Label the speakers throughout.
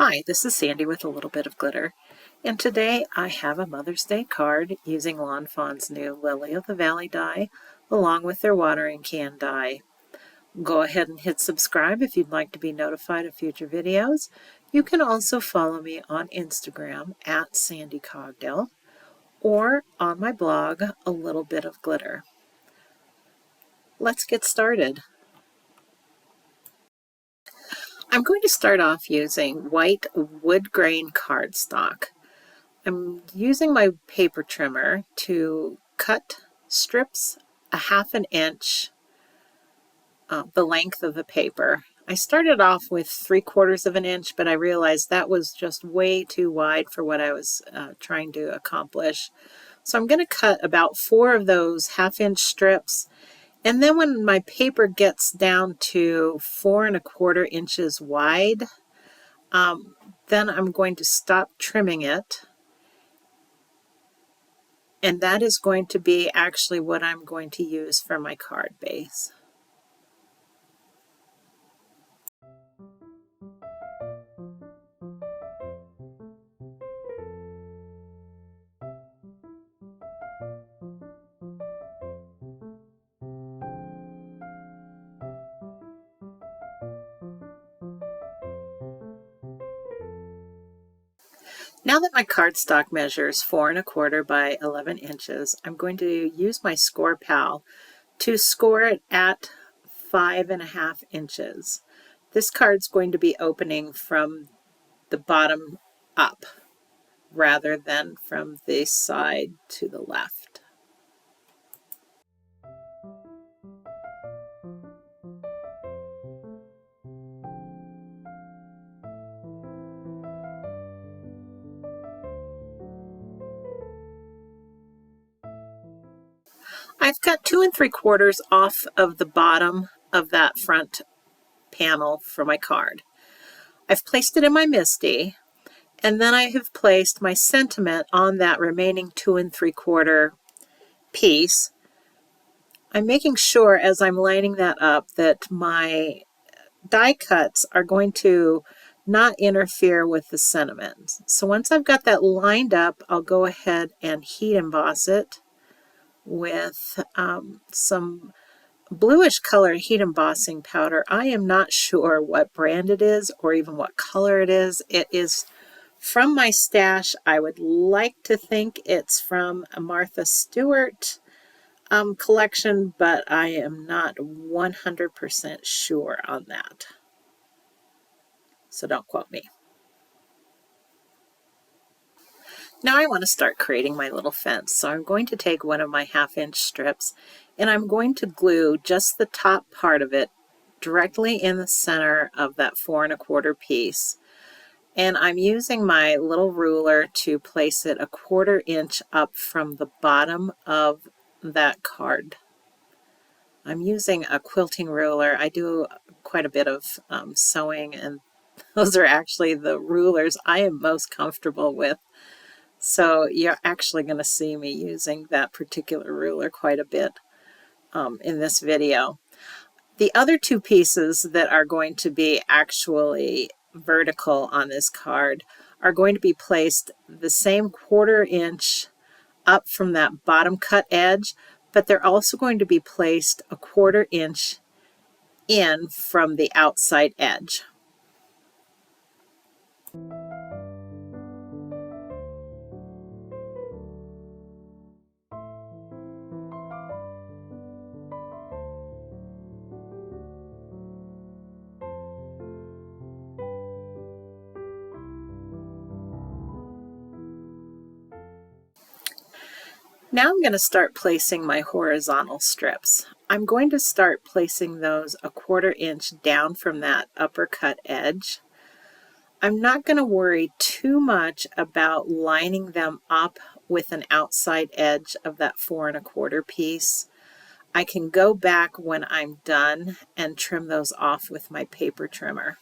Speaker 1: Hi, this is Sandy with a little bit of glitter, and today I have a Mother's Day card using Lawn Fawn's new Lily of the Valley die along with their watering can die. Go ahead and hit subscribe if you'd like to be notified of future videos. You can also follow me on Instagram at Sandy Cogdill or on my blog, A Little Bit of Glitter. Let's get started. I'm going to start off using white wood grain cardstock. I'm using my paper trimmer to cut strips a half an inch the length of the paper. I started off with 3/4 of an inch, but I realized that was just way too wide for what I was trying to accomplish. So I'm going to cut about 4 of those half-inch strips, and then when my paper gets down to 4 1/4 inches wide, then I'm going to stop trimming it. And that is going to be actually what I'm going to use for my card base. Now that my cardstock measures 4 1/4 by 11 inches, I'm going to use my Score Pal to score it at 5 1/2 inches. This card's going to be opening from the bottom up rather than from the side to the left. I've cut 2 3/4 off of the bottom of that front panel for my card. I've placed it in my MISTI, and then I have placed my sentiment on that remaining 2 3/4 piece. I'm making sure as I'm lining that up that my die cuts are going to not interfere with the sentiment. So once I've got that lined up, I'll go ahead and heat emboss it with some bluish color heat embossing powder. I am not sure what brand it is or even what color it is. It is from my stash. I would like to think it's from a Martha Stewart collection, but I am not 100% sure on that. So don't quote me. Now I want to start creating my little fence. So I'm going to take one of my half-inch strips and I'm going to glue just the top part of it directly in the center of that 4 1/4 piece. And I'm using my little ruler to place it 1/4 inch up from the bottom of that card. I'm using a quilting ruler. I do quite a bit of sewing, and those are actually the rulers I am most comfortable with. So you're actually going to see me using that particular ruler quite a bit in this video. The other 2 pieces that are going to be actually vertical on this card are going to be placed the same 1/4 inch up from that bottom cut edge, but they're also going to be placed 1/4 inch in from the outside edge. Now I'm going to start placing my horizontal strips. I'm going to start placing those 1/4 inch down from that upper cut edge. I'm not going to worry too much about lining them up with an outside edge of that 4 1/4 piece. I can go back when I'm done and trim those off with my paper trimmer.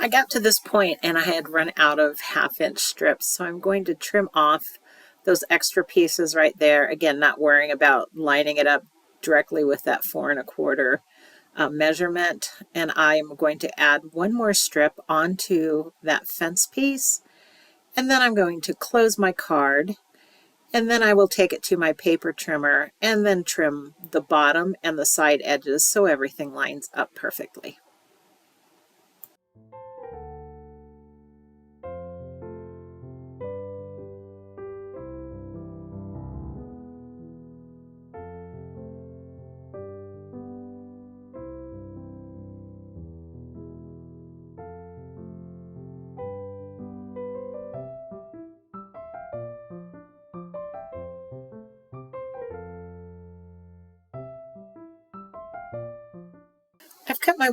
Speaker 1: I got to this point and I had run out of 1/2 inch strips, so I'm going to trim off those extra pieces right there. Again, not worrying about lining it up directly with that 4 1/4 measurement. And I'm going to add one more strip onto that fence piece. And then I'm going to close my card. And then I will take it to my paper trimmer and then trim the bottom and the side edges so everything lines up perfectly. I've cut my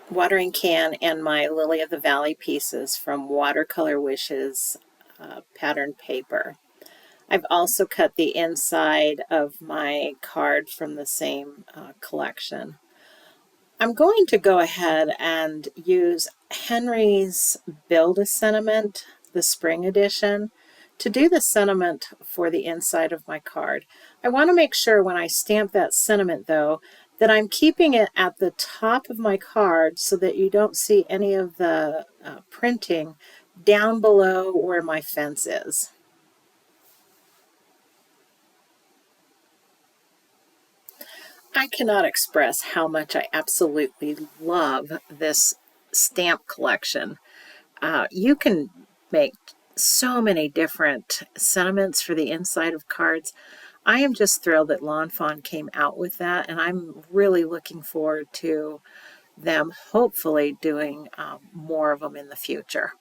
Speaker 1: watering can and my Lily of the Valley pieces from Watercolor Wishes pattern paper. I've also cut the inside of my card from the same collection. I'm going to go ahead and use Henry's Build-A-Sentiment, the spring edition, to do the sentiment for the inside of my card. I want to make sure when I stamp that sentiment, though, that I'm keeping it at the top of my card so that you don't see any of the printing down below where my fence is. I cannot express how much I absolutely love this stamp collection. You can make so many different sentiments for the inside of cards. I am just thrilled that Lawn Fawn came out with that, and I'm really looking forward to them hopefully doing more of them in the future.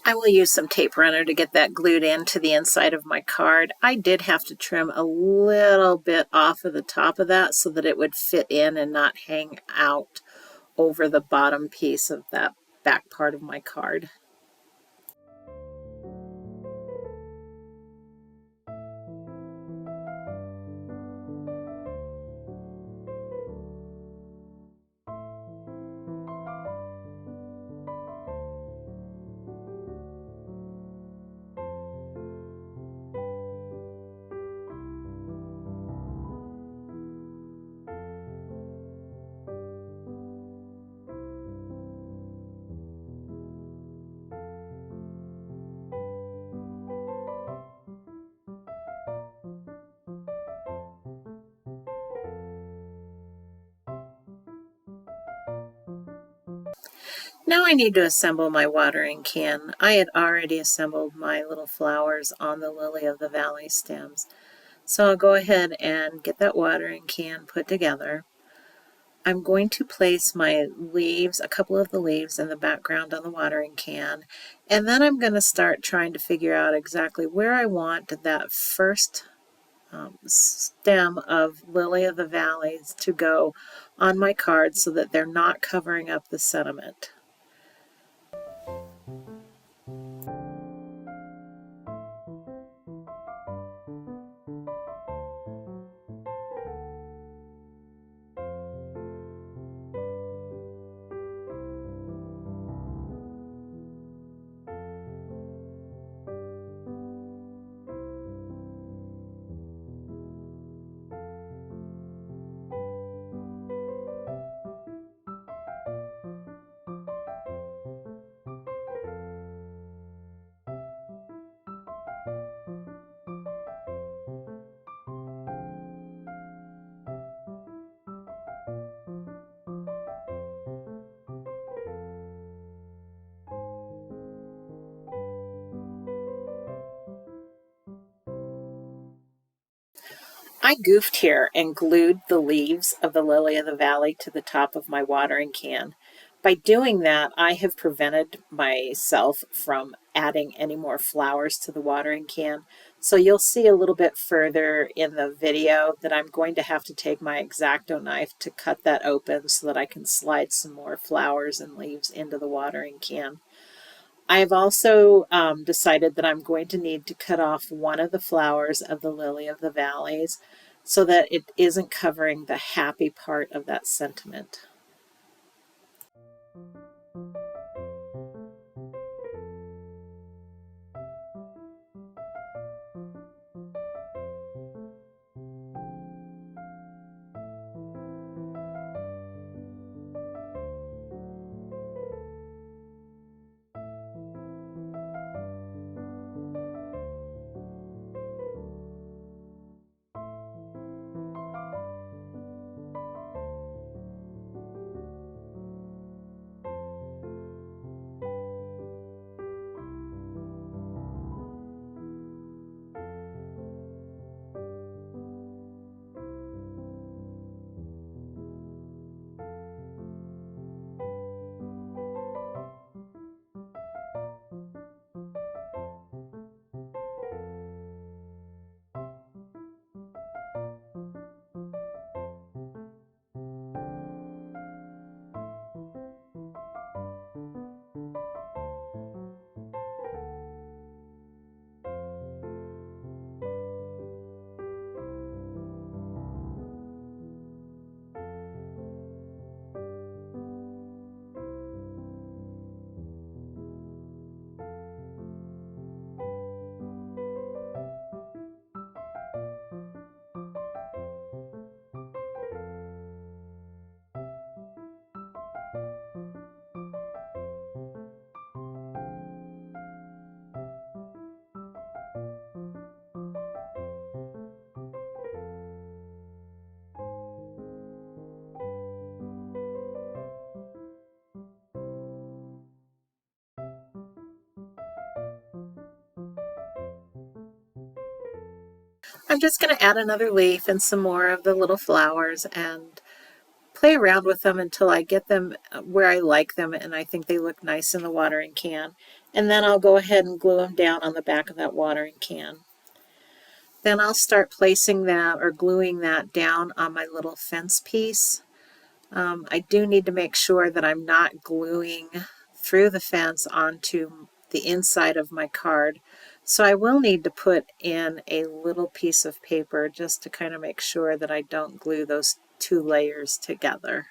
Speaker 1: I will use some tape runner to get that glued into the inside of my card. I did have to trim a little bit off of the top of that so that it would fit in and not hang out over the bottom piece of that back part of my card. Now I need to assemble my watering can. I had already assembled my little flowers on the Lily of the Valley stems. So I'll go ahead and get that watering can put together. I'm going to place my leaves, a couple of the leaves in the background on the watering can, and then I'm going to start trying to figure out exactly where I want that first stem of Lily of the Valleys to go on my card so that they're not covering up the sentiment. I goofed here and glued the leaves of the Lily of the Valley to the top of my watering can, By doing that, I have prevented myself from adding any more flowers to the watering can. So you'll see a little bit further in the video that I'm going to have to take my X-Acto knife to cut that open so that I can slide some more flowers and leaves into the watering can. I've also decided that I'm going to need to cut off one of the flowers of the Lily of the Valleys so that it isn't covering the happy part of that sentiment. I'm just going to add another leaf and some more of the little flowers and play around with them until I get them where I like them and I think they look nice in the watering can. And then I'll go ahead and glue them down on the back of that watering can. Then I'll start placing that or gluing that down on my little fence piece. I do need to make sure that I'm not gluing through the fence onto the inside of my card. So I will need to put in a little piece of paper just to kind of make sure that I don't glue those two layers together.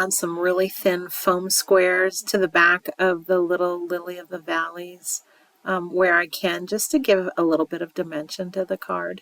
Speaker 1: add some really thin foam squares to the back of the little lily of the valleys where I can, just to give a little bit of dimension to the card.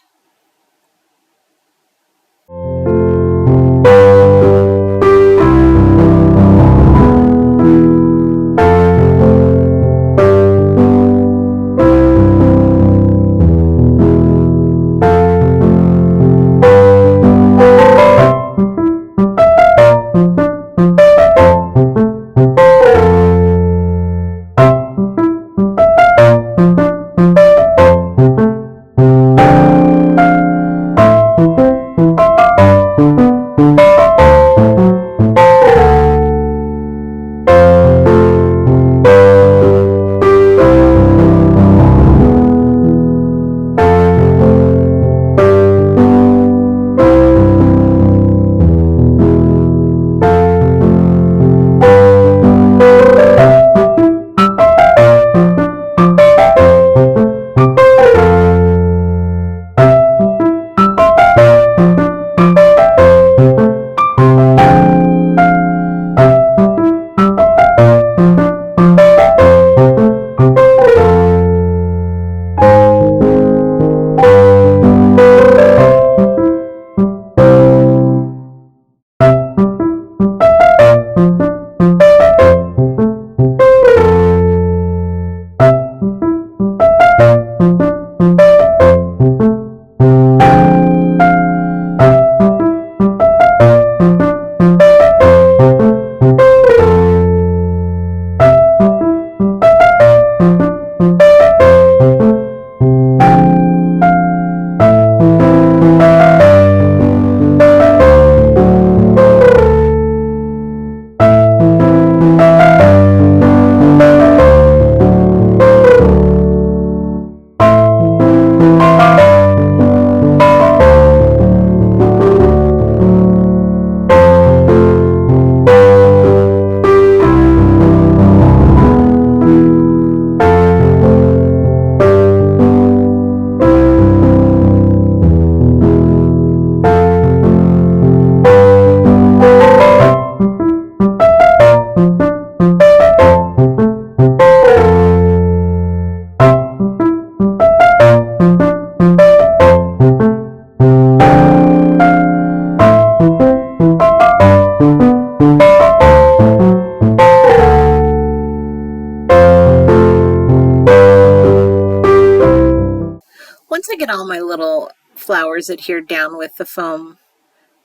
Speaker 1: Once I get all my little flowers adhered down with the foam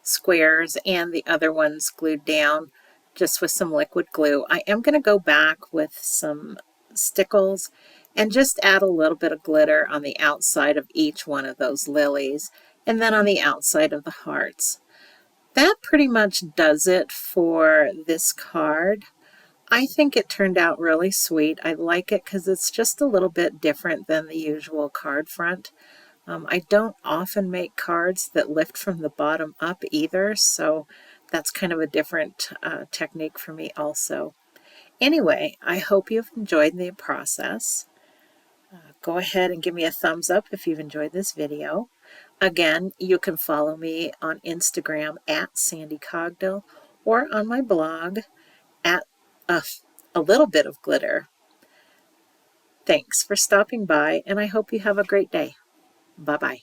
Speaker 1: squares and the other ones glued down just with some liquid glue, I am going to go back with some stickles and just add a little bit of glitter on the outside of each one of those lilies and then on the outside of the hearts. That pretty much does it for this card. I think it turned out really sweet. I like it because it's just a little bit different than the usual card front. I don't often make cards that lift from the bottom up either, so that's kind of a different technique for me also. Anyway, I hope you've enjoyed the process. Go ahead and give me a thumbs up if you've enjoyed this video. Again, you can follow me on Instagram at Sandy Cogdill or on my blog at a little bit of glitter. Thanks for stopping by, and I hope you have a great day. Bye-bye.